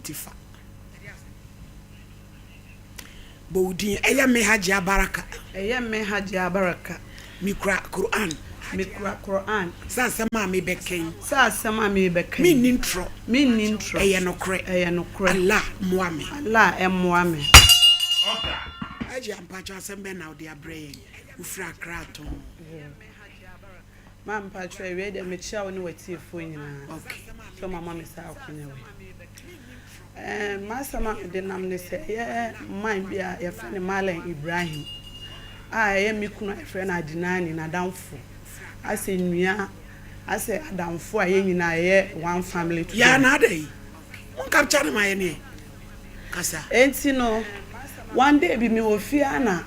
tifa Bowdin eya me haji abaraka mikra Quran sa sama me beken mi nintro eya nokre Allah muame aji ampacho asembe na odi abrey ufra krato mam pacho we de me chia woni watiefo nyina okay so mama me sa akonya we masama de nam ne se ye man bia ye frene Malen Ibrahim ye mi kunu e frene Adinani na damfo ase nua ase adamfo ye nyina ye one family to ya na dey on capture my ne kasa enti no one day bi me ofia na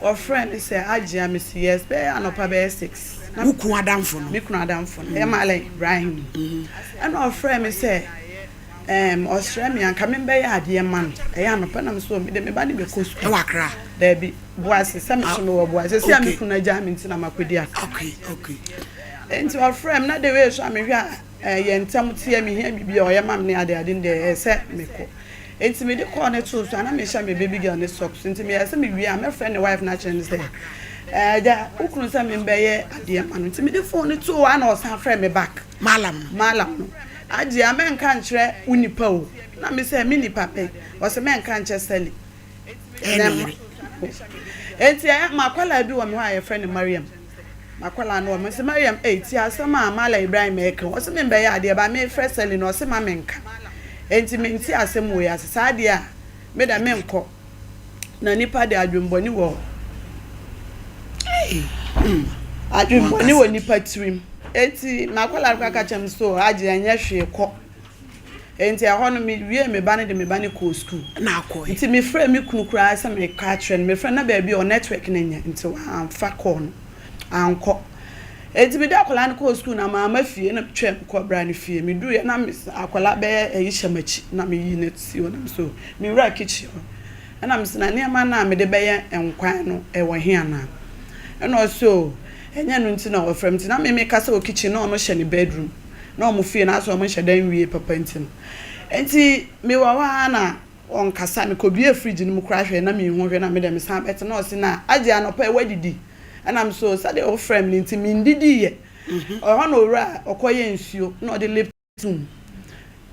o friend say agya me say yes be anopa be 6 na ukun adamfo no mi kunu adamfo no ye Malen Ibrahim and o friend me say Australia ka me be ya ade man e ya no panam so me de me ba ne be kosu e wakra da bi boase se me so me wo boase se am kuna ja me ntina makwedi aka okay enti our friend na de we so am hwa ye ntam tie me hia bibia o ye mam ne ade de se me ko enti me de ko ne to so na me sha me baby girl ne socks enti me ya se me wi am my friend wife na chen say ja ukunu se me be ye ade man enti me de phone ne to wa na o san friend me back malam no aji amenka nkyere unipa o na me say me nipa pe o se menka nkyere sali enti makwala bi wo me ha ye friend Mariam makwala no me se Mariam ti asema Malen Ibrahim e kan o se me be ya ade ba me fresh sali no o se ma menka enti me nti asem wo ya sa ade a me da menko na nipa de adwumboni wo adwumboni wo nipa trim enti makwala kwa kachem so age anya hwe ko enti ahono me wie me ba ne de me ba ne ko school na akọ enti me frɛ me kunu kura se me ka trend me frɛ na ba bi o network na nya enti wa fa ko no anko enti me de akwala ne ko school na mama fie na twem ko bra ne fie me du ye na me akwala be yi hyamachi na me yi net si o na so me wura kitchen na me na ne ma na me de be ye enkwan no e wo hia na na so enya no nti na o frem nti na me kasa o kitchen na o no hye ne bedroom na o mo fie na so o mo hye dan wie papa nti no enti me wa na on kasa me ko bie fridge no mo kra hwe na me hu hwe na me de me san bet na o si na age anopa e wadidi and am so sade o frem nti me ndidi ye o ho no ora okoye nsuo na o de leptum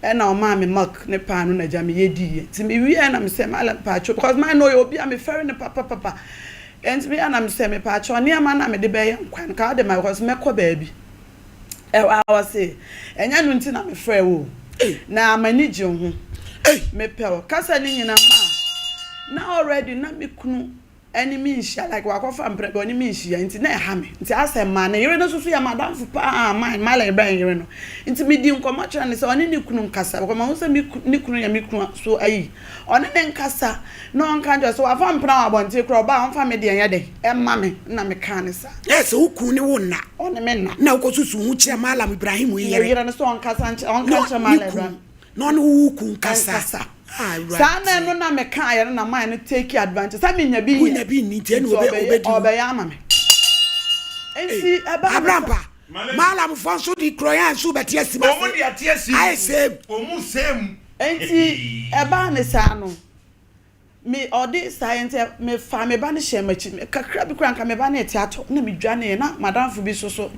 na o ma me milk ne pa no na ja me yedi ye nti me wie na me se mala pa cho because my know you obi am ferry ne papa and me and am say me pa cho ne ama na me de be ye nkwan ka de my because me ko baabi I was say enya no nti na me frɛ wo na amani je ho me pe kasa ni nyina ma na already na me kunu enemy nshia like wakofa mpre oni me nshia nti na ha me nti asem ma na yere no susu ya madam fu pa Malen Ibrahim yere no nti me di nkomo kira ne se oni ni kunu nkasa because ma wo ni kunu ya me kunu so ayi oni ne nkasa no nka njo so afa mpra abonte kro ba onfa me de enya de emma me na me kan sa yes ukun ni wona oni me na ko susu hu kira Malen Ibrahim yere no so nkasa nka Malen Ibrahim no no ukun nkasa sana no na me kan ya na man no take advantage sa me nya bi ni tie no obe ya ama me enti abrampa Malam fonso di croyan su betia si omu di atia si ai same omu same enti eba ne sa no me odi science me fa me ba ne shemachi kakra bi kran ka me ba ne tiato na me dwane na madam fu bi so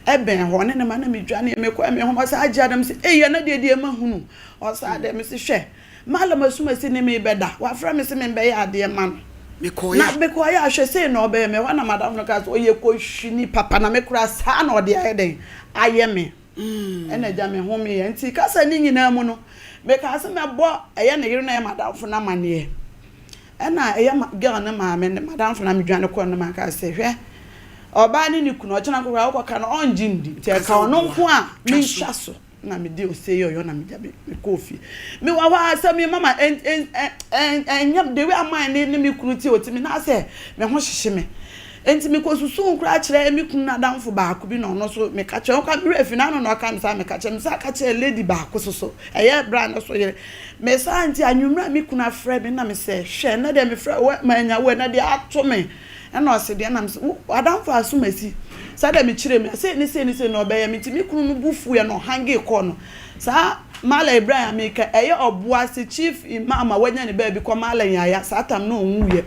eben ho ne ma na me dwane me ko me ho sa agya dem se na de ma hunu o sa de me se hwe Malam asuma si ne me beda wa fra me se me be ya ade man me ko ya hwe se no be me wa na madam no ka so ye ko hwini papa na me kura sa na ode aye den aye me ena ja me ho me nti kasa ni nyina mu no me ka se me bo eye ne yire na madam fu na mane ena eye girl na ma me madam fu na me dwane ko no ma ka se hwe oba ni kunu o chena ko ra ko ka no onjindi te ka ono nko a me hwa so na me de o say yo na me jabe me kofi me wa say me mama en de we aman ne me kunu ti otimi na say me ho hyehye me enti me ko susu nkura kire me kunu na danfo ba ko bi no no so me ka kire o ka me refi na no ka me sa me ka kire me sa ka kire lady ba ko so eye brand so ye me sa anti anwumra me kunu afre me na me say hwe na de me fre ma nya we na de ato me na o se de na me adanfo asumasi sada me kire me say ni no be ya me ti me kunu no bufu ya no hange ko no sa Mala Ibrahim Mika eye obuasi chief imam wanya ne ba bi ko mala yaya satam no onwuye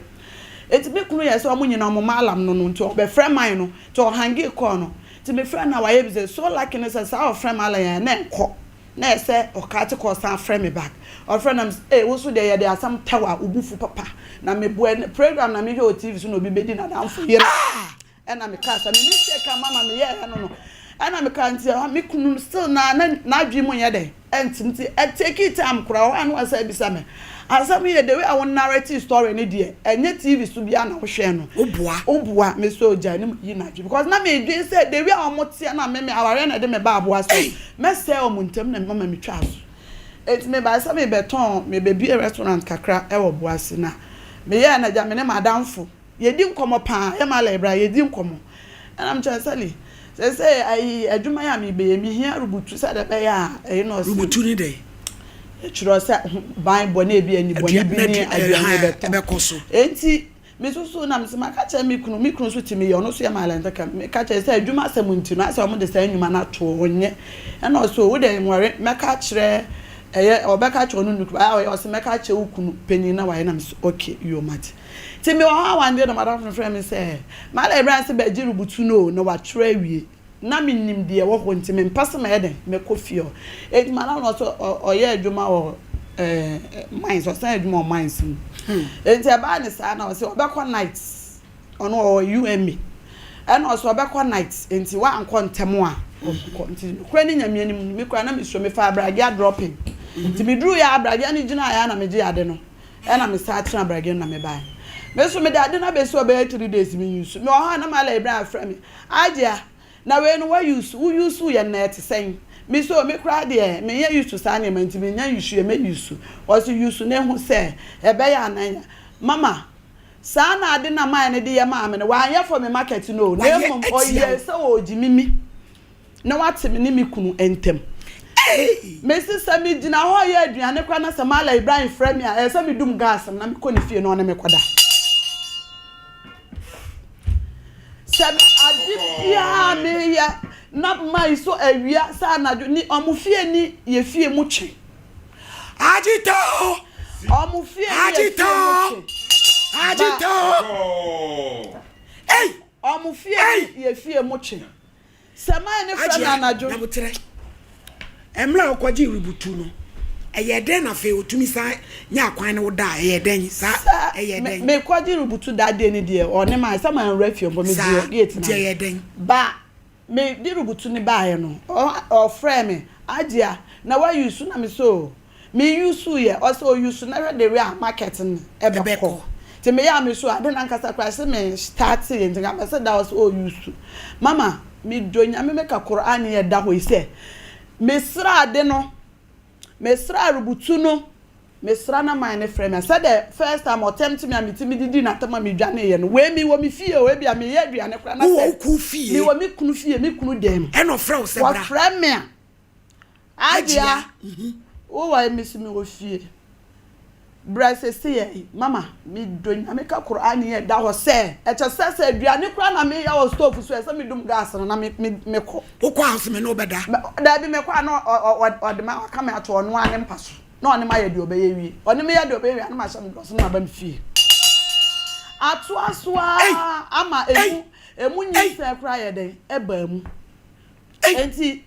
eti be kunu ye so omunyi na omalam no nti obe friend mine no to hangi ko no ti me friend na waye bi so like ne say sa friend mala yaya na enko na ese okate ko san friend me back or friend am wo so de ye de asam tawa obufu papa na me program na me o TV so no bi bedi na damfo yere na me ka sa me mistake mama me ye no ana me kan ti me kunu still na adwi mu ye de entinti take it time kura wa no asa bisa me asam ye the way I want narrative story ni de enye TV so bia na wo hwe no obua me so ja ni yi na adwi because na me dwen say the way I want tie na me aware na de me ba aboa so me say o muntem na mama me twa so et me ba asam me beton me be bi restaurant kakra e wo boase na me ye na ja me ne madamfo ye di nkomo pa e mala ibra ye di nkomo and I'm just saying say I adwuma ya me be me hia rubutu sa de be ya e no rubutu ni de e chiro sa ban bone bi ani bone bi ni aduane be koso enti me so na me se maka cha me kunu so timi ye ono so ya mala ntaka me ka cha say adwuma asem nti no asa o mo de say nwuma na to onye e no so wo de nware meka kire eye obeka cha onu nuku o se meka cha ukunu penyin na waye na me okay you mate ti me wa wan de na madam friend me say mala Ibrahim se be jirubutu no na wa tire wie na me nim de wo ho nti me mpase ma eden me kofio e mala no so oye adwuma wo mines o say adwuma o mines enti aba ne sa na o se obekọ nights ono o UME and also obekọ nights enti wa anko ntemo a enti kura ni nyame anim me kura na me so me fa abrage dropping enti me dru ya abrage ni gina ya na me je ade no e na me start na abrage na me bai me so me de ade na be so be 3 days me use me o ha na mala Ibrahim fra me agia na we no we use ye na ete sen me so me kra de me ye use sa na me nti me nya use ye me use o so use na hu se e be ya na mama sa na ade na man ne de ye ma me no wa ye for me market no na mum o ye se o ji mimi na wate me ne me kunu entem me sisa me gina ho ye aduane kwa na Samala Ibrahim fra me a e se me dum gas na me ko ne fie no na me koda sabi adipia me ya na mai so awia sa na ni omufie ni ye fie mu twe agito omufie agito ei omufie ye fie mu twe sama ne fra na najo na mutre emla okwaji rubutu no eye den na fe otumi sa nya kwan ne woda eye den sa eye den me kwaji rubutu da de ni de one ma sama refio bo me di etina eye den ba me di rubutu ni ba ye no o frame me agia na wa use na me so me use ye o so use na de we market ni ebe ko te me ya me so ade na nkasa kwa se me start ye ntinga me se da was o use mama me donya me ka Quran ye da ho ise me sra ade no mesra rubutu no mesra na man ne frame said the first time attempt me amitimi didi na tama me dwane ye no we mi wo mi fie we bia me ye aduane kra na wo ku fie mi wo mi kunu fie mi kunu dem e no frɛ wo sɛ bra wa frame a agia wo wa mi si mi wo fie bra se se mama mi donya me ka Quran ye da ho se e che se aduane kra na me ya wo stove so e se mi dum gas no na me ko wo kwa house me no beda da bi me kwa no o de ma ka me ato no ane mpaso na one ma ye de obeye wi one me ye de obeye wi ane ma sha me do so na ba me fie atu asoa ama emu nyi se kra ye den e ba mu enti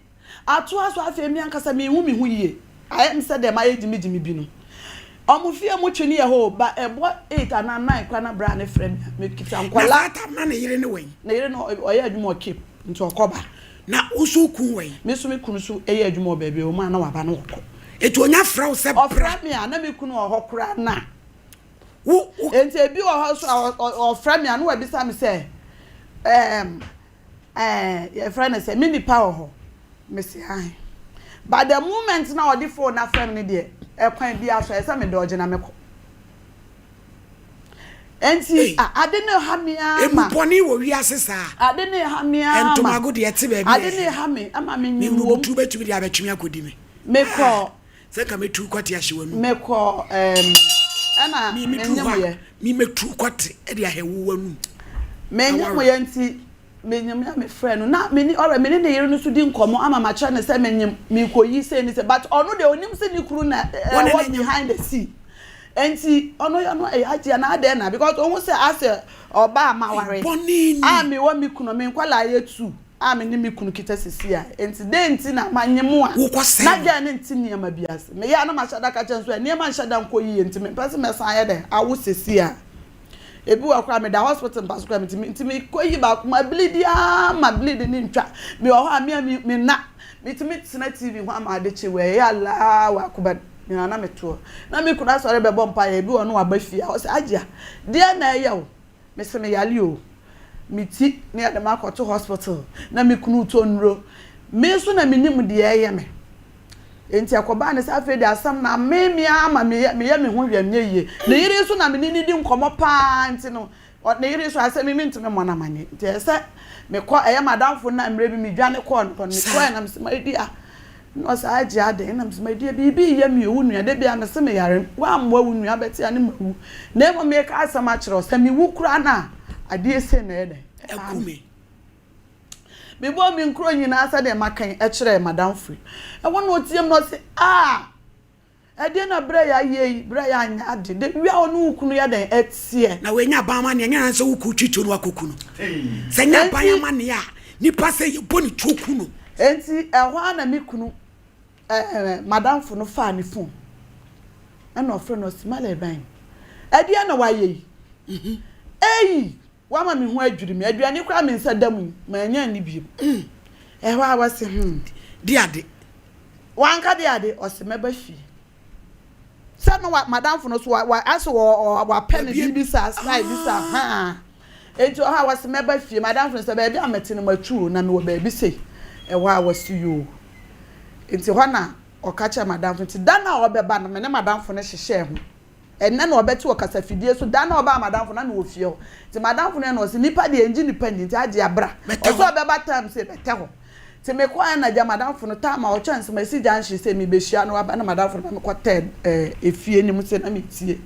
atu asoa fe mi ankasa me hu yie ayem se de ma ye jimi bi no omufie mu twini ye ho ba ebo 8 and 9 kwa na bra ne friend me kita nkwala ta na ne yire ne wen na yire no oye adwuma okip nti okoba na usu kun wen me so me kunu so eye adwuma ba o ma na waba na woko etu onya frɛ wo sɛ bra me a na me kunu oho kra na wo enti ebi oho so o fra me a na wabi sa me se your friend say me nipa oho me say ai but the moment na odi phone na frame ne de ekwan bi aso esa me doje na meko enti ade ne ha me ama ebuponi wo wi asesa ade ne ha me ama entomago de ete ba bi ade ne ha me ama me nyi wo tu betumi de abetumi akodi me meko se ka metu kwati ahyewa nu meko ana me metu kwati e de ahewu wanu menye mo ye nti menyam ya me friend na me ni ora me ne yere no so di nkomo ama ma kire ne se menyam me koyi se ni se but ono de onim se ni kuru na what behind the scene enti ono ya no agye na ade na because ohun se ase oba amaware me wa mi kuno me nkwala yetu me ni mi kunu kita sisi a enti de enti na manyemu a na gya ne enti niam biase me ya na ma shada ka chen so niam shada nkoyi enti me pese me san ye de awu sisi a ebi wa kwa me da hospital pass kwa enti me koyi ba kuma bleed ya ma bleed ni ntwa me ho a me na me tina TV ho ama de che we ya la wa kuba na meto na me kuna sore be bompa ya ebi wo no wa ba fia o se agya de na ye o me se me yale o miti ne ya de makoto hospital na me kunu to nro me so na menim de ye me enti akoba ne sa fe de asam na me ama me ya me ho hwam ye na yire so na me ni di nkomo pa enti no na yire so asem me ntime mo na manye enti se me ko eye madamfo na mre bi me dwane ko no me ko na me se ma di a no sa agye ade na me se ma di bibi ye me wu nua de bia me se me yare wa amwa wu nua beti ane mawu na mo me ka asam a kire o se me wu kura na ade ese na ede akume me bo mi nkro nyina asa de makan e kire madamfo e wona otiem no se ade na bra ya ye bra ya anya ade de wi a onu kunu ya den etie na we nya ba ma ne nya nso wuku twito no akokunu se nya ba ya ma ne ya nipa se ye boni twokunu enti ehwa na mi kunu madamfo no fa ne phone na ofre no simale ban ade na wa ye wa ma me ho adwiri me aduane kwa me nsa dam ma nya ni biem ehwa wa se di ade wanka di ade o se meba fi no wa madamfo no so wa aso wa pen bisa slide bisa enti o ha wa se meba fie madamfo no se ba bia amete no matuo na me wo ba bi sei e wa wasi yo enti ho na o ka cha madamfo enti da na o beba no me ne madamfo no hyehye ho enne na obeti o kasa fidie so da na oba madamfo na me wo fie ho enti madamfo no no se nipa de enji nipa enti age abra o so beba tam se bete ho te me kwa na ja madamfo no ta ma o chance ma si janhye se me behia no aba na madamfo na me kwata efie ni mu se na me tie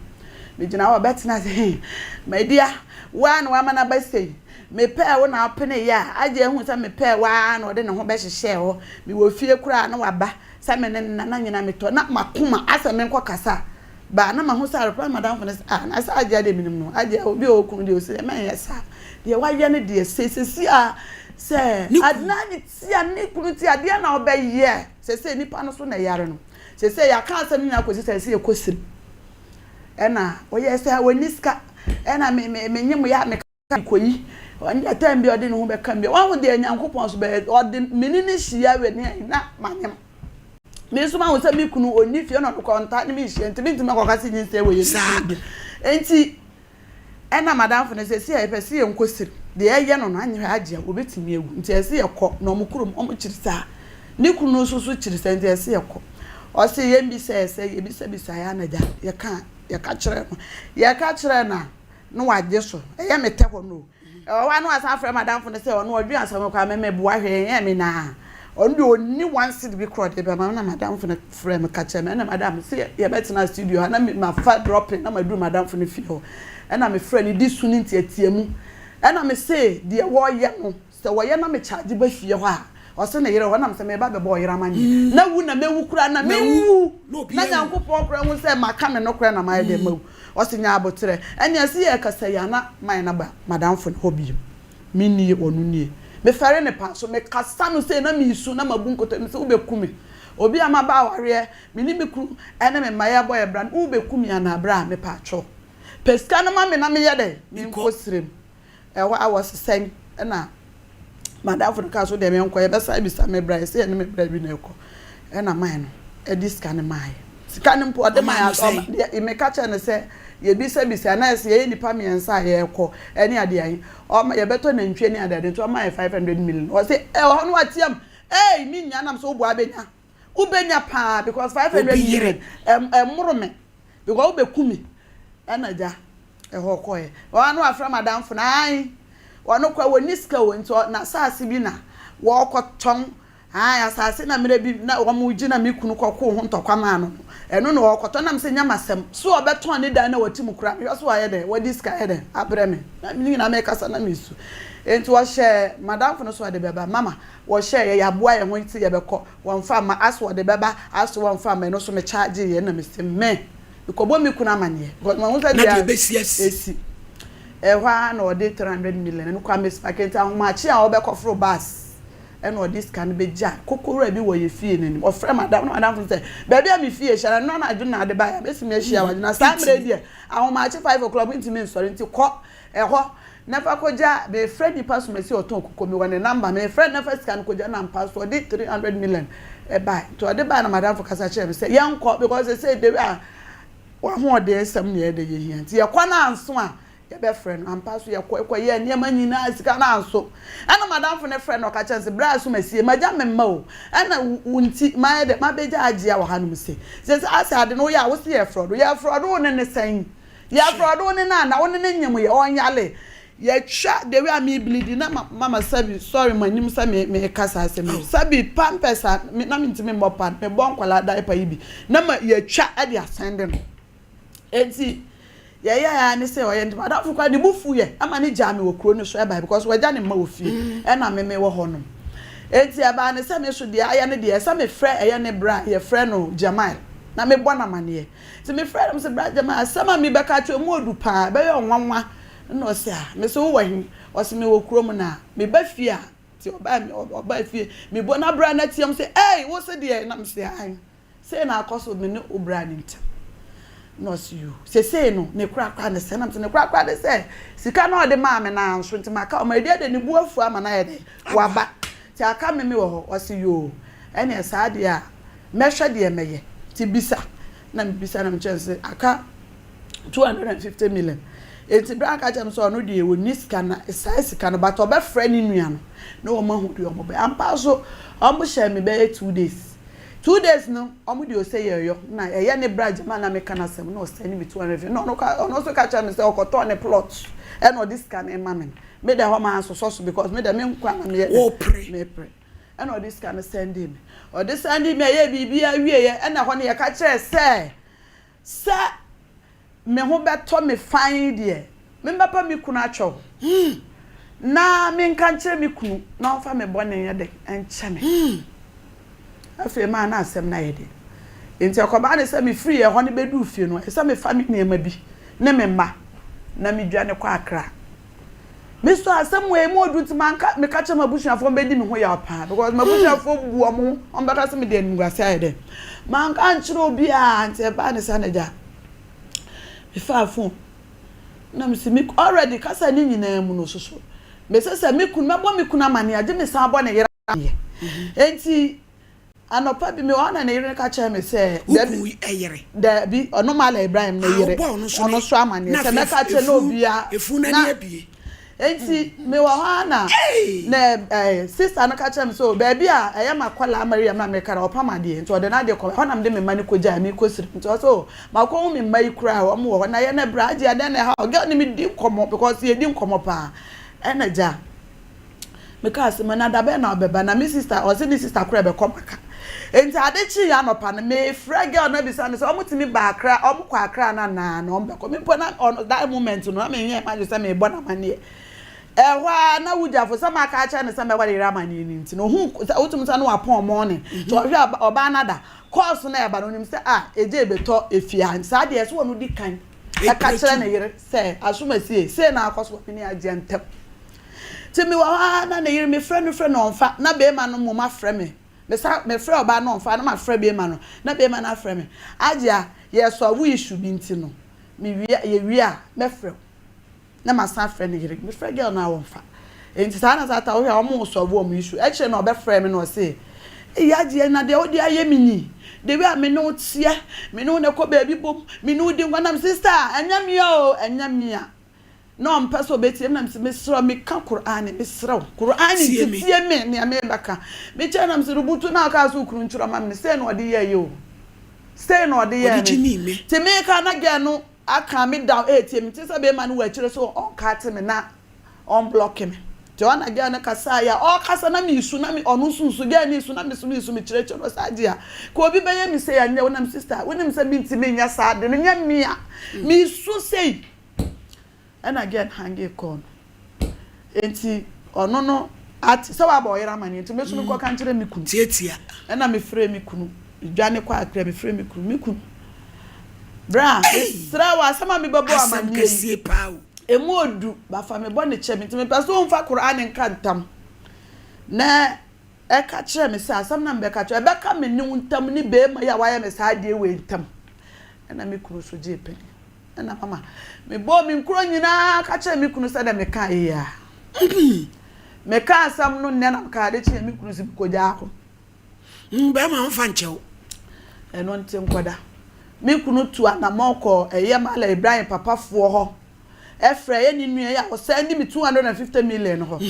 me gina wa betina se my dear wa na wa ma na ba sei me pe wo na apene ya age hu se me pe wa na o de ne ho be hyehye ho me wo fie kura na wa ba sa me na nyina me to na makoma asa me nkọ kasa ba na ma ho sa reply madamfo na na sa age ade minim no age obi okun de o se me yesa de wa ye ne de se se adnani tia ni kunu tia de na obaye se nipa no so na yare no se ya ka asem ni akosi se ekosiri ena oye se awaniska ena me nyim ya me koyi onye tambi ode no ho be kan bi wa ho de nyankopon so be ode menini hia we ne na manyem me so ma ho se mi kunu oni fie no konta ni mi hia ntimi ntimi akokasi nyi se we ye enti ena madamfo ne se e pese ye nkosiri de eye no no anye agye obetimi ewu nti ese ye kọ na omukurum omukirisa ni kunu susu kirisa nti ese ye kọ o se ye mbi se ese ye bisa ya na ja ye ka kire na no wagye so eye mete ho no wa no asa afre madamfo ne se ono odwi asam kwa meme bo ahwe ye me na ondi oni one seed bi crowd be ma na madamfo ne frame ka kire me na madam se ye betina studio na ma fa dropping na madu madamfo ne fi ho na me frame di suni nti atiemu ena me say de wo ye no se wo ye na me charge ba fie ho a o se na yere ho na me se me ba be bo yere amanye na wu na mewu kura na mewu na nyankopon kura hu se maka me no kura na ma de mawu o se nya abotre enya se ye kasa ya na man na ba madamfo hobby mini onu nie me fere ne pa so me kasa no se na me isu na mabu nkoto me se wo be kumi obi ama ba ware me ni me kru ene me maye boy brand wo be kumi ana bra me pa cho peska na ma me na me ye de me nkosirem I was saying na madamfo ka so de me nko ye besa bisa me bra se ne me bra bi na eko na man no e diska ne mai sika ne mpo de mai aso e me ka che ne se ye bisa na se ye nipa me ensa ye eko ene ade an o ye beto na ntwe ne ade to mai 500 million o se ho no atiam mi nya nam so bo abenya ubenya pa because 500 million moro me because ubekumi na ja ho koye wa no afra madamfo na ai wa no kwa woni ska wo nto na saase bi na wo koton asase na mere bi na wo mu gina me kunu kokko ho ntokwa no eno no okoto na mse nyamasem so obeton ne dan na watim kura me so aye de wadi ska aye de abre me na me na me kasa na mesu enti wo hye madam fo no so ade beba mama wo hye ya boa ye ho ti ye beko won fa ma aso de beba aso won fa me no so me charge ye na me se me ikobo me kuna amane because ma ho sa dia esi ehwa na ode 300 million no kwa me spaketi ahomachi a wo be kofro bus eno this can be ja kokoro bi wo ye fie nanim ofre madam say baby am fie shara no na adu na ade ba ya be sim ehia wa na sam ready ahomachi 5 o'clock ntimi nsori nti ko eho never koja be friend ni pass me see oton kokomi wa ne number me friend never scan koja na pass for the 300 million e buy to ade ba na madam for kasa che me say yanko because they say they wa ho de sam ne de ye hia nti ye kwa na anso a ye be friend am pass ye kwa ye niam nyina sika na anso ana madam for ne friend o ka chance bra so masie maja memma o ana unti ma de ma beja agea wa hanum se ase ade no ya wo se ye fraud wo ne sen ye fraud wo ne na wo ne nyem ye onyale ye twa the way me bleed na mama sabi sorry manim sa me kasa ase me sabi pampers na me ntimi mbopan me bon kwala diaper yibi na ma ye twa ade asende no enti ya ne say oye ndima da fukwa de bufu ye ama ne jame wo kro no so e bai because waja ne ma wo fie e na me wo honom enti aba ne say me so de aya ne de say me frɛ eye ne bra ye frɛ no Jamal na me bona mane ti me frɛ dem say bra Jamal sama me beka twa mu odu pa be ye onwanwa no say me so wo hin o se me wo kro mu na me ba fie a ti oba fie me bona bra na tiam say hey wo se de na me say ai say na akoso me ne obra ni ntam no see you say no ne kura ne se na me ne kura de say sika na ode ma me na anso nti maka o ma de ne buafu ama na ye de waba ti aka me wo ho o see you ene sa de a mehwe de meye ti bisa na me bisa na me chance aka 250 million enti bra aka chem so no de wo ni sika na sika no but obe frɛ ni nua no na o ma hu de o mo be ampa so o mo share me be 2 days 2 days no omo de o say yo na eye ne bra Jamal na me kana sem no send me 200 no so catch me say okoto ne plot e no this can emma me de ho ma so because me de me nkwa na me pray e no this can send him or this send him ye bibia wie ye e na ho ne ye ka kire say me ho beto me fine de me mbapa me kunu atwo na me nka kire me kunu na ofa me bone ye de enche me afi ma na asem na yede enti akoba ne se me free e ho ne bedu fie no e se me family ema bi ne me ma na me dwa ne kwa akra me so asem we mo odu timanka me ka chama busuafo be di me ho ya pa because ma busuafo bu omo on baka se me de nwase ayede man kan chiro obi a enti e ba ne sa na ja me fa phone na me se me already kasa ni nyina mu no soso me se me kun mabo me kun amane ade me sa abo ne yera enti anopa bi me wana na yere ka cha me say da bi ono mala Ibrahim na yere ono so amane se me ka cha no bia efuna ni abie enti me wa wana na sister na ka cha me so ba bia eye makwala Maria na me kara opamade enti ode na de ko honam de me mani ko ja mi ko siri enti so makwo me mai kura o mo wo na ye na bra ade ade na ha o girl ni me di komo because ye di komo pa ena ja me ka se na da be na obeba na me sister o se ni sister kura be komaka enti adechi ya no pa na me frage ona bisa ne so omutimi ba akra omkwa akra na ombeko me po na on that moment no me yen ma se me bona mane ehwa na wujafo se ma ka acha ne se me wale ramane ni nti no hu otum sa no apon morning to ohwe oba nada course na eba no nim se eje beto efia sa de so no di kan e ka kire na yire se asumasi se na akoso ni agentem ti mi wa na yire me frɛ no onfa na be ma no mo ma frɛ me me frɛ oba no onfa na ma frɛ be ma no na be ma na frɛ me agya ye so awu issue bi nti no me wi a me frɛ na ma sa frɛ ne yire me frɛ girl na onfa enti sa na sa ta wo ya mo so awu mo issue e kire na obe frɛ me no say e agya na de odi aye mi ni de we a me no tie me no ne ko baby bom me no di ngwa na sister anya mi o anya mi a no mpaso betie na mesro me ka Qur'an mesro Qur'an tie me ne amebaka me che na msirubutu na aka so kuru nturo ma me say no ode ye yo say no ode ye te me ka na ge no aka me down tie me te say be ma no wa kire so on ka te me na on block me Joanna girl na kasa ya o kasa na mi su na mi onu sunsu girl ni su na mi su mi chire no saje a ko obi beye mi say ya nya wonam sister wonim say binti me nya sa de nya mi a mi su say and again hange kon enti ono no at so wa boy ramani enti me su no ko kan kire mi kunu tietia na me frɛ mi kunu dwane kwa akra me frɛ mi kunu bra sra wa sama me babo amani kasie pao emu odu ba fa me bo ne che me enti me paso mfa Quran nka ntam na e ka kire me say asam na me ka kire e be ka me ni ntam ni be ma ya wa ya me sa de we ntam na me kunu so je pe na mama me bo me nkuro nyina ka kire me kunu say da me ka iya me ka asam no ne na ka de kire me kunu si ko ja ko be ma mfa nchew eno nte nkwada me kunu tu anamoko eye mala Ibrahim papa fo ho efre ye ni nua ya o send me 250 million ho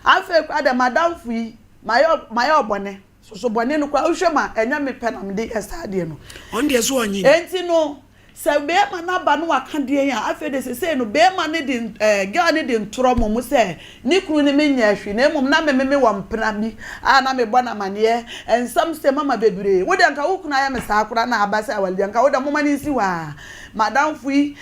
afa kwada madam fu mayo bone so bone no kwa ohwema enya me penam de estade no on de so onyi enti no se be ma na ba no waka de ya afa de se no be ma ne de girl ne de ntoro mo se ni kunu ne menya hwe na emom na me wo mpena bi na me bona mane ensam se mama bebre wo de nka wo kunu aya me sa akora na abasa awal de nka wo da mo mane nsi wa madam fui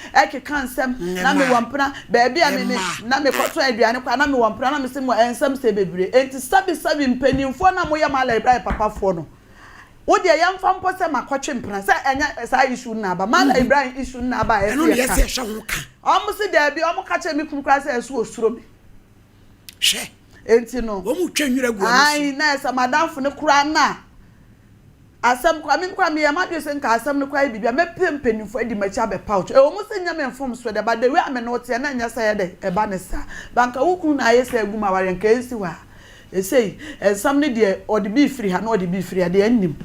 kan sem na me wo mpena ba bia me na me koto aduane kwa na me wo mpena na me se mo ensam se bebre enti sabi mpanimfo na mo ya mala Ibrahim papa fo no wo de yamfa mpo se makotwe mpena se enya sa issue na ba mala Ibrahim issue na ba eno ne yesi hwe ho ka omo se da bi omo ka che me kunu kra se esu osuro me hwe enti no wo mu twa nwura gu ai na esa madam fo ne kura na asem kwa me ya ma de se nka asem ne kwa bibia me pempenifo edi macha be pouch e wo mu se nya me mfom so de ba de we ame no te na nya sa ye de e ba ne sa banka wo kunu na ye sa egu ma ware nka ensi wa esei ensam ne de odi bi free ha na odi bi free de anim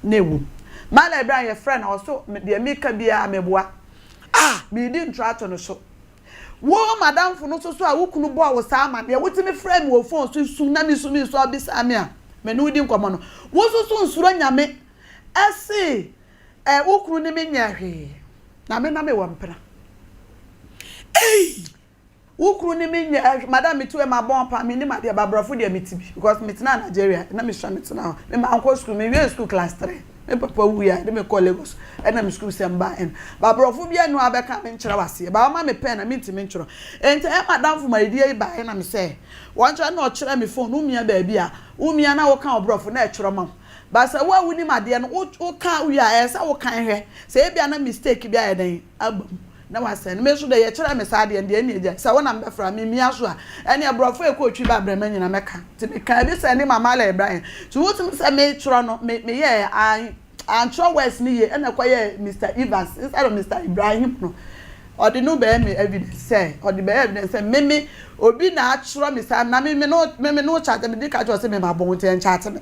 na ewu mala Ibrahim ye friend also de meka bia meboa me di ntrato no so wo madam fo no so a wo kunu bo a wo sa ama de wo ti me friend wo phone so su na me so bi sa me a me no di nkomo no wo so nsuro nyame ese wo kunu ne me nya hwe na me wo mpra wo kunu ne me nya madam me tu e ma bon pa me ni ma de babrofo de metibi because me tena Nigeria na me sha me tena me ma anko school me we school class 3 me papa wu ya de me call Lagos na me school semba en babrofo bia nu abeka me nkyere wase ba ma me pen na me ntimi nkyero enti e madam fu ma die ba na me say won kyere na o kyere me phone umia ba bia umia na wo kan obrofo na e kyero ma ba sa wa wuni ma de no wo kan wu ya e sa wo kan hwe se e bia na mistake bia e den abam na wasen me so de ye kyerɛ me saade de ani agya sa wona mbɛfra me mia so a ɛne abrɔfo e ko otwi ba brɛma nyina mɛka ti me kan bi sɛ ne mama la Ibrahim so wotum sɛ me kyerɛ no me ye an tro west ni ye ɛna kɔyɛ Mr Evans instead of Mr Ibrahim no ɔde no be me evidence sɛ ɔde be evidence sɛ me obi na akyerɛ me sa na me no chat me di ka kyerɛ sɛ me ma bon ten chat me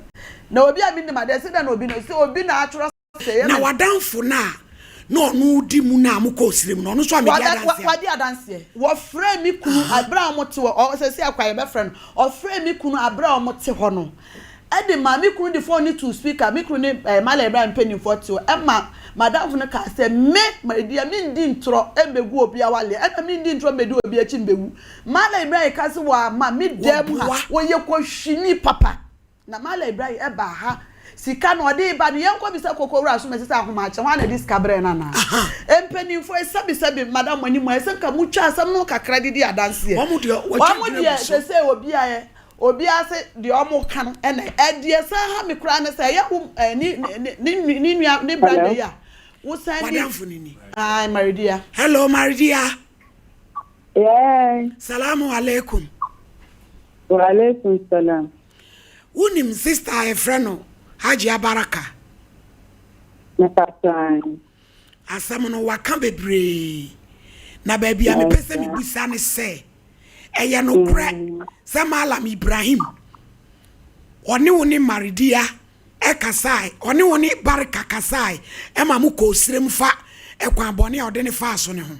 na obi a me ni ma de sɛ na obi no sɛ obi na akyerɛ sɛ na wadanfo na no no di mu na mu ko sirem no so amedi adanse wadi adanse wo frɛ mi kunu abra mo te wo se se akwa ye be frɛ no o frɛ mi kunu abra mo te ho no e de ma mi kunu the phone ni to speaker mi kunu ni mala Ibrahim penny 40 e ma madam funu ka se me ma dia mi ndi ntro e begu obi awale e na mi ndi ntro bedi obi achi mbegu mala Ibrahim ka se wa ma mi dem ha wo ye ko hwini papa na mala Ibrahim e ba ha sika no de ba no yenko bi se kokowura so mesisa ahoma ache wana discover na na empenifo esabi madam mani mo ese ka mutwa asam no kakra di adanse wo mu de se obi ase de omo kan ena edie sa ha me kura ne se ya ni brother ya wo sandi ai Maridia hello Maridia yeah salamu alaikum wa alaikum salam unim sister e friend Haji Abaraka na patani asam no waka bebre na ba bia me pese me busa ne se eye no kre Samalam Ibrahim oni woni Maridia e kasai oni woni Baraka kasai e ma mu ko sirem fa e kwa bone ode ne fa so ne ho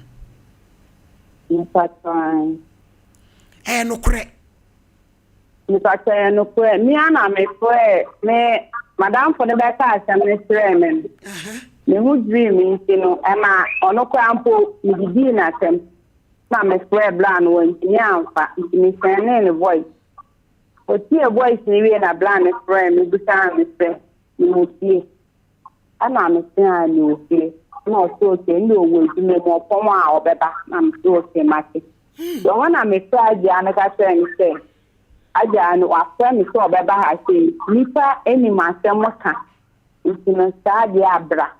na patani no kre ni patani no kre mi ana me kre me madam for the better asem ne treme me hu dream intino ema onoko ampo ididi na asem na me swear blan won nya amfa me send ne voice otie boys ni we na bland friend mi busa mi se ni otie ana mi se ani otie no so otie ndi owo edime mo pomo a obeba na mi so otie mate so wana mi so aja na ka se ni se aja no afra mi so obeba ha se nipa eni ma se mo ka ntino sa dia abra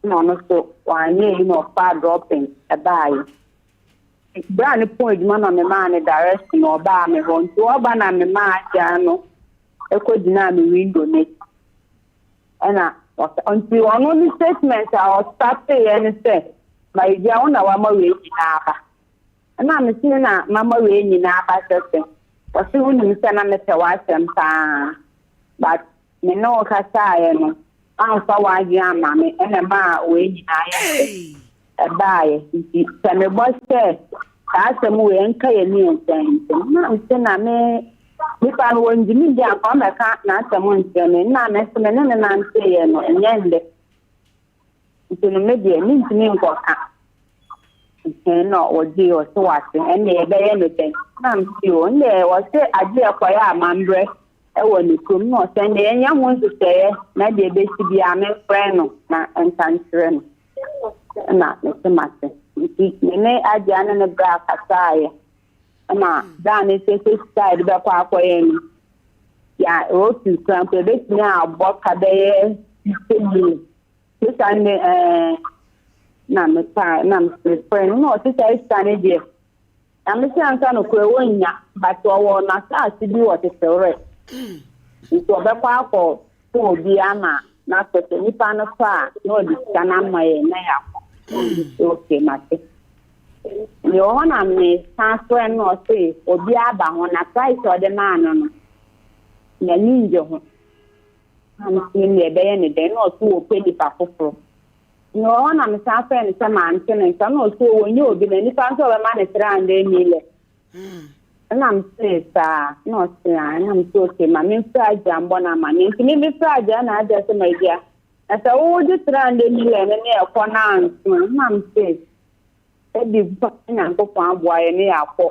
no so wanye no fa dropping abai brand point man na me man direct no ba me ho nti oba na me ma aja no ekodina me window ne ana until one only statement I start and say my dear na wa ma we nyina ba ana me tin na mama we nyina ba sese wasi uni se na me se wa sem pa but me no ka sa no an fa wa ji ama me ene ma we nyina ya bae nti se me bo se ka se mu we nka ye ni enten na se na me mi pa no nji mi dia ko me ka na se mu ntem na me se me ne na nte ye no nyende nti no me dia mi nti mi nko ka no oji o so wa se ene e be ye no ten na nti o ne wo se aje ko ya amandre e wo ni kum no se ne enya ho nso se na de be si bia me friend no na entantre no na me se mate nti ne aje ana ne bra kasaye ama dan se side be kwa akoyen ya o tu cramp be ti abo ka be ti sane na me pa na me friend no ti sai sane je am se anka no ko wonya but wo na sa si bi wo te sere nti be kwa akọ to bi ama na so te ni pa no fa no di kana mai na ya okay mate ni ona me sanso no se obi aba ho na price o de man no na ninje ho am sin le be ne de no so o pe di pa foforo ni ona me sanso ne se man tin nka no so wonye obi na ni sanso be man 300 mile na m se sa no se na m so ke ma me fra jambo na ma ni me fra ja na aja se ma dia asa wo di 300 mile ne e ko na na m se ebi na nkoko aboa ne yakọ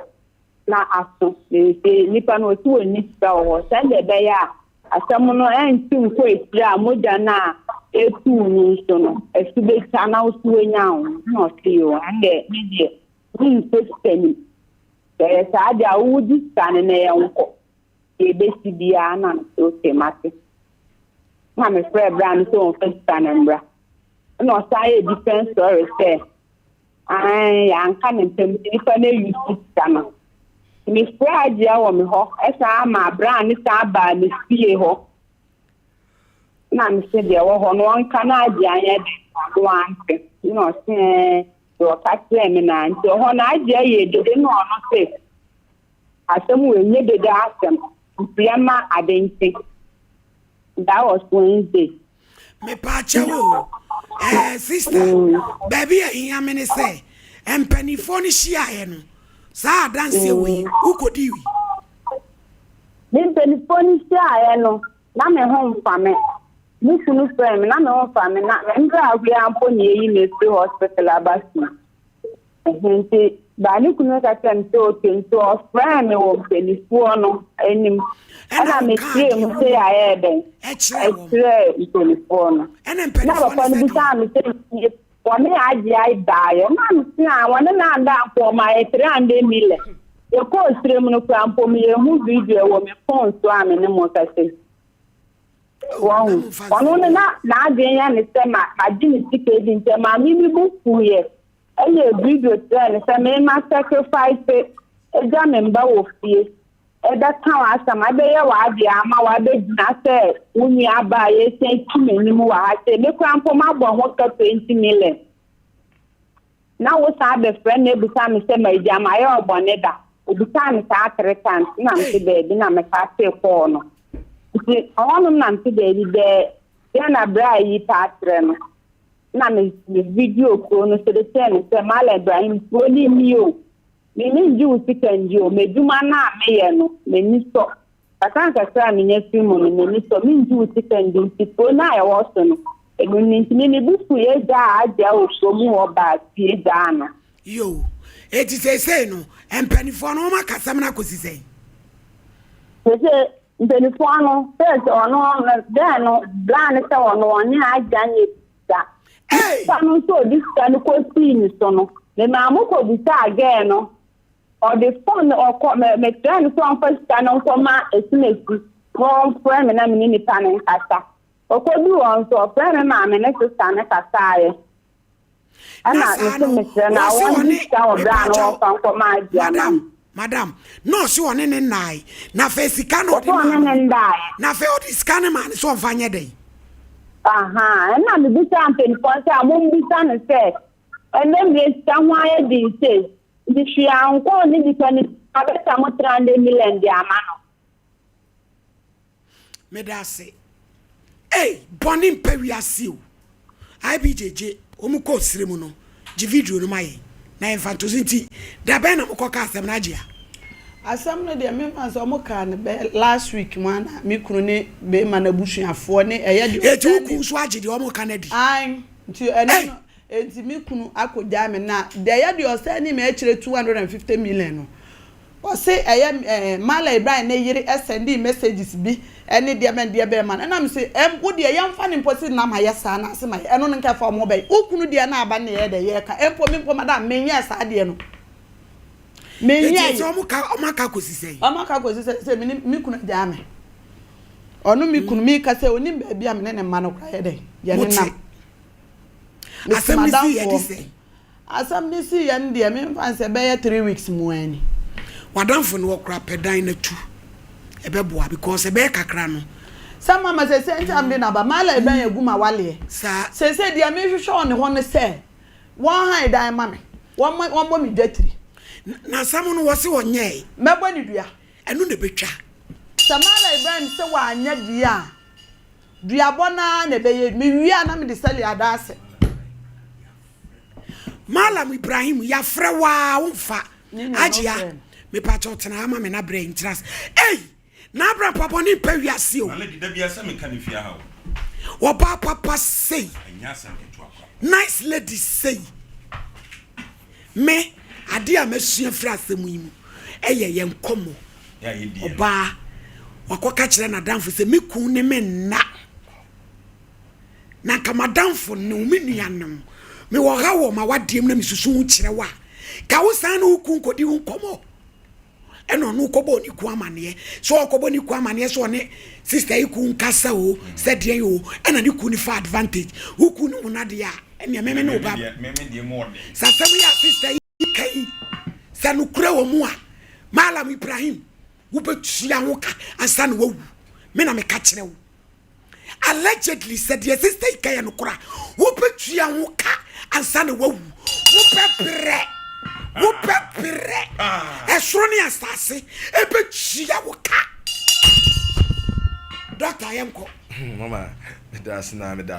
na aso nipa no ti woni sta ho se de be ya asem no enti nko etira moja na etu ni so no esube sana osu enya ho no ti o ande ni de ni system sa dia wudi sane na yanko ebe si bia na o temate ma me frɛ brand so on first sane mbra no say different story say ya nka ne ntem nipa na yusu sana mi fra dia wo me ho esa ma bra ni sa ba ni fie ho na mi se dia wo ho no nka na dia anya de no anke no se do ka kle me na nti ho na dia ye de no no se asem we nye de da asem piama adenti that was Wednesday me pa chawo sister baby here me say empanifo ni hia ye no sa dance we ukodi wi me empanifo ni hia ye no na me ho mfame me sunu frame na me ho mfame na ndra agwe ampo ni yi me free hospital abasi ehente ba ni kunu ka tento tento frame wo empanifo no enim ana me free mu se ya ye den empanifo no na ba kwa ni bisa me se wame aji ai dayo man sia wane na anda ko ma 300 mile e ko strem no kwa ampo mi hu video wo me phone so ame ne mo ka se wow ono na adwen ya ne se ma adi ni tike di nte ma mi bu fuye eye video trend se me ma sacrifice e ja me mba wo fie e da kan asama be ye wa adi ama wa be na se uni aba ye se kimi ni mu wa ha se me kwa ampo ma bo ho ka 20 million na wo sa be friend e busa me se ma ija ma ye obone da obusa me sa 3 times na me be bi na me ka se ko no ti onu na me be bi de ya na bra yi patre no na me video ko no se de se Mala Ibrahim ko ni mi o me ni ju sikanji o me duma na me ye no me ni so akanka sa me nya fi mo me ni so me ju sikanji ti ko na ye wo so no enu ni ni bufu ye da aja o so mu oba ti da na yo eti say no empanifo no ma kasam na kosisei se Ntenifo no first ono then no plan se ono onye ajanye bisa. Sanu so this can ko see so no. Me ma mo ko bisa again no. Or the phone or call me trying to first stand on coma estimate. One friend na me ni pan nkasa. Okodu on so friend ma me next stand nkasa. Madam, no, so on any night. Na face cannot na fe o scan man so fanya day. Aha, and I'm the champion for I won't be son said. And then there's someone they say, the she uncle independent of some 300 million diamano. Medase. Hey, Bonnie Peria Seal. IBJJ, Omuko Srimuno, Gividu Mai. Na infantozinti da ben na mkoka asem na agya asem no de me man so moka ne be last week man me kunu ne be man abusuafo ne eye de etu ku so agye de o moka na di ai nti ene no enti me kunu akoja me na de eye de osani me akire 250 million no o se eye Mala Ibrahim ne yiri send messages bi ene de men de be man na me se wo de yamfa ne mposi na ma yesa na se ma eno no nka fa mo be ukunu de na aba ne ye de ye ka empo me mpo madam me nya sa de no me nya so omaka kosise omaka kosise se me kunu de ame onu me kunu mi ka se oni ba bia me ne ma no kra ye de ye ne nam asem ni si ye di se asem ni si ye de me fan se be ye 3 weeks mu ani wadamfo no okra pedan na tu ebeboa because ebe kakra no some mama say enta am na ba Mala Ibrahim aguma wale sa say dia me hwehwe on ho ne say one high dan ma me one mo mi datri na samu no wose wonye mebo ni dua enu ne betwa Mala Ibrahim say wa anya dua bona na be ye me wi ana me de sali adase Mala Ibrahim ya frewa wonfa agya me pacho tena ama me na brain trust na bra papa ni pa wiase o na lady da bia se me kan fia ha o papa say anya san ketu akwa nice lady say me ade a masua fra asemu yimu ye nkomo ya ye die oba wakoka kire na danfo se me kun ne me na kama danfo ne o me nuanom me wo ha wo ma wadiem na me susu kire wa ka wo san no kun kodi nkomo eno no kobo ni ku amane so kobo ni ku amane so ne sister iku nkasa o said yen o ena ni ku ni for advantage uku ni unade a ene meme no ba meme die mo de sasem ya sister ikai sanu kura wo mu a Mala Ibrahim wo betua ho ka ansa na wawu me na me ka kire wo allegedly said your sister ikai no kura wo betua ho ka ansa na wawu wo pepre wo pepre esroni asase ebetua wo ka doctor yemko mama me da